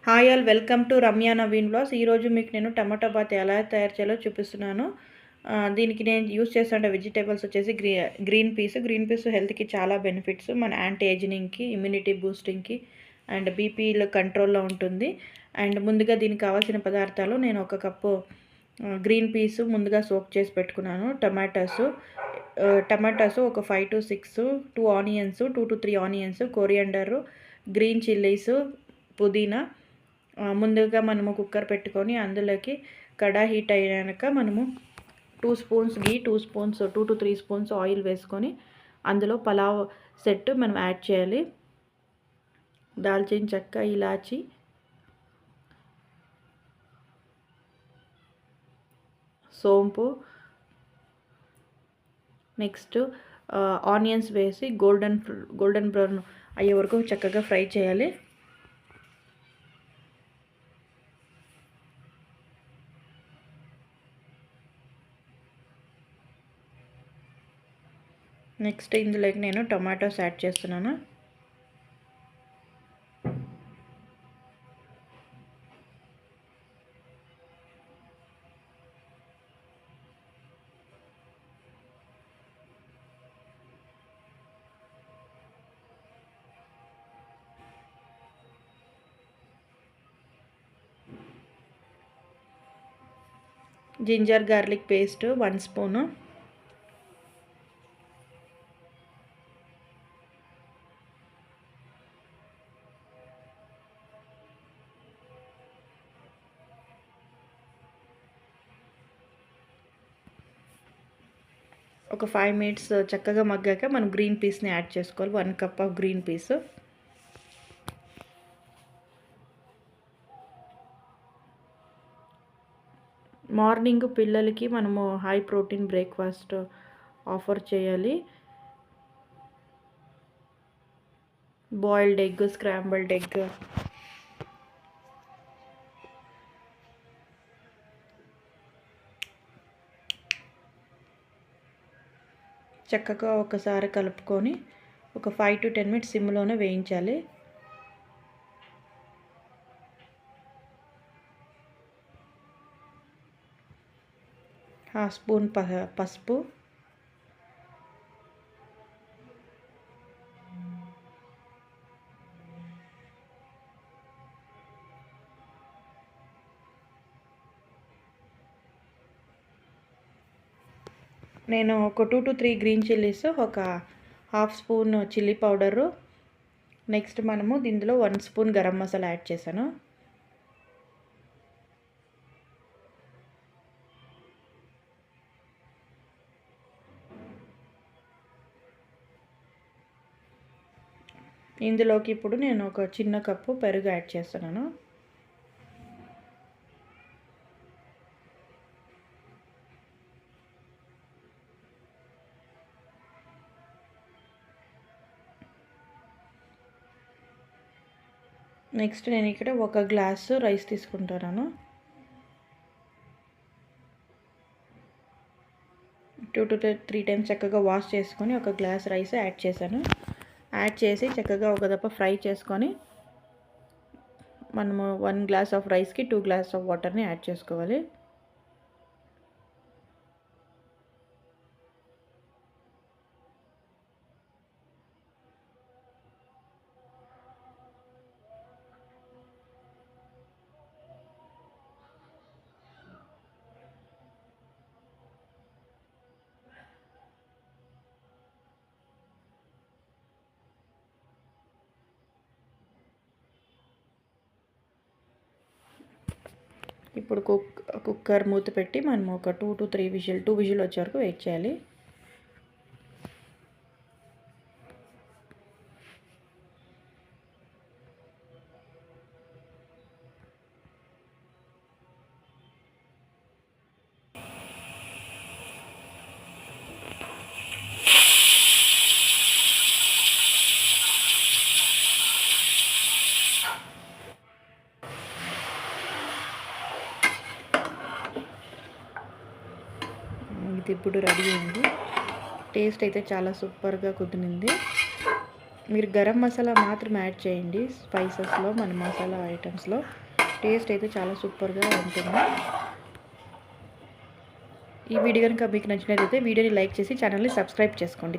Hi all, welcome to Ramya Naveen blogs. ఈరోజు మీకు నేను టమాటా బాత్ ఎలా తయారు చేయాలో చూపిస్తున్నాను. దీనికి నేను యూస్ చేస్తున్న వెజిటేబుల్స్ వచ్చేసి గ్రీన్ పీస్ హెల్త్కి చాలా బెనిఫిట్స్. మన యాంటీ ఏజింగ్కి, ఇమ్యూనిటీ బూస్టింగ్కి అండ్ బీపీలో కంట్రోల్లో ఉంటుంది. అండ్ ముందుగా దీనికి కావాల్సిన పదార్థాలు, నేను 1 కప్పు గ్రీన్ పీస్ ముందుగా సోక్ చేసి పెట్టుకున్నాను. టమాటాస్ ఒక 5 to 6, 2 onions, 2 to 3 onions, coriander, green chillies, పుదీనా. ముందుగా మనము కుక్కర్ పెట్టుకొని అందులోకి కడాయి హీట్ అయ్యాక మనము 2 spoons ghee, 2 to 3 spoons oil వేసుకొని అందులో పలావ్ సెట్ మనం యాడ్ చేయాలి. దాల్చిన చెక్క, ఇలాచి, సోంపు, నెక్స్ట్ ఆనియన్స్ వేసి గోల్డెన్ బ్రౌన్ అయ్యే వరకు చక్కగా ఫ్రై చేయాలి. నెక్స్ట్ ఇందులోకి నేను టొమాటోస్ యాడ్ చేస్తున్నాను. జింజర్ గార్లిక్ పేస్ట్ 1 స్పూను, ఒక 5 మినిట్స్ చక్కగా మగ్గాక మనం గ్రీన్ పీస్ని యాడ్ చేసుకోవాలి. 1 cup of green peas. Morning పిల్లలకి మనము హై ప్రోటీన్ బ్రేక్ఫాస్ట్ ఆఫర్ చేయాలి. బాయిల్డ్ ఎగ్, స్క్రాంబుల్డ్ ఎగ్, చక్కగా ఒకసారి కలుపుకొని ఒక 5 to 10 మినిట్స్ సిమ్లోనే వేయించాలి. హాఫ్ స్పూన్ పసుపు, నేను ఒక 2 to 3 గ్రీన్ చిల్లీస్, ఒక half spoon chilli powder, next మనము దీంట్లో 1 స్పూన్ గరం మసాలా యాడ్ చేశాను. ఇందులోకి ఇప్పుడు నేను ఒక చిన్న కప్పు పెరుగు యాడ్ చేస్తున్నాను. నెక్స్ట్ నేను ఇక్కడ 1 గ్లాసు రైస్ తీసుకుంటున్నాను. 2 to 3 టైమ్స్ చక్కగా వాష్ చేసుకొని 1 గ్లాస్ రైస్ యాడ్ చేశాను. యాడ్ చేసి చక్కగా ఒక దప్ప ఫ్రై చేసుకొని మనము 1 గ్లాస్ ఆఫ్ రైస్కి 2 గ్లాస్ ఆఫ్ వాటర్ని యాడ్ చేసుకోవాలి. ఇప్పుడు కుక్కర్ మూత పెట్టి మనం ఒక 2 to 3 2 విజిల్ వచ్చే వరకు వెయిట్ చేయాలి. ఇది ఇప్పుడు రెడీ అయింది. టేస్ట్ అయితే చాలా సూపర్గా కుదిరింది. మీరు గరం మసాలా మాత్రం యాడ్ చేయండి స్పైసెస్లో, మన మసాలా ఐటమ్స్లో. టేస్ట్ అయితే చాలా సూపర్గా ఉంటుంది. ఈ వీడియో కనుక మీకు నచ్చినట్లయితే వీడియోని లైక్ చేసి ఛానల్ని సబ్స్క్రైబ్ చేసుకోండి.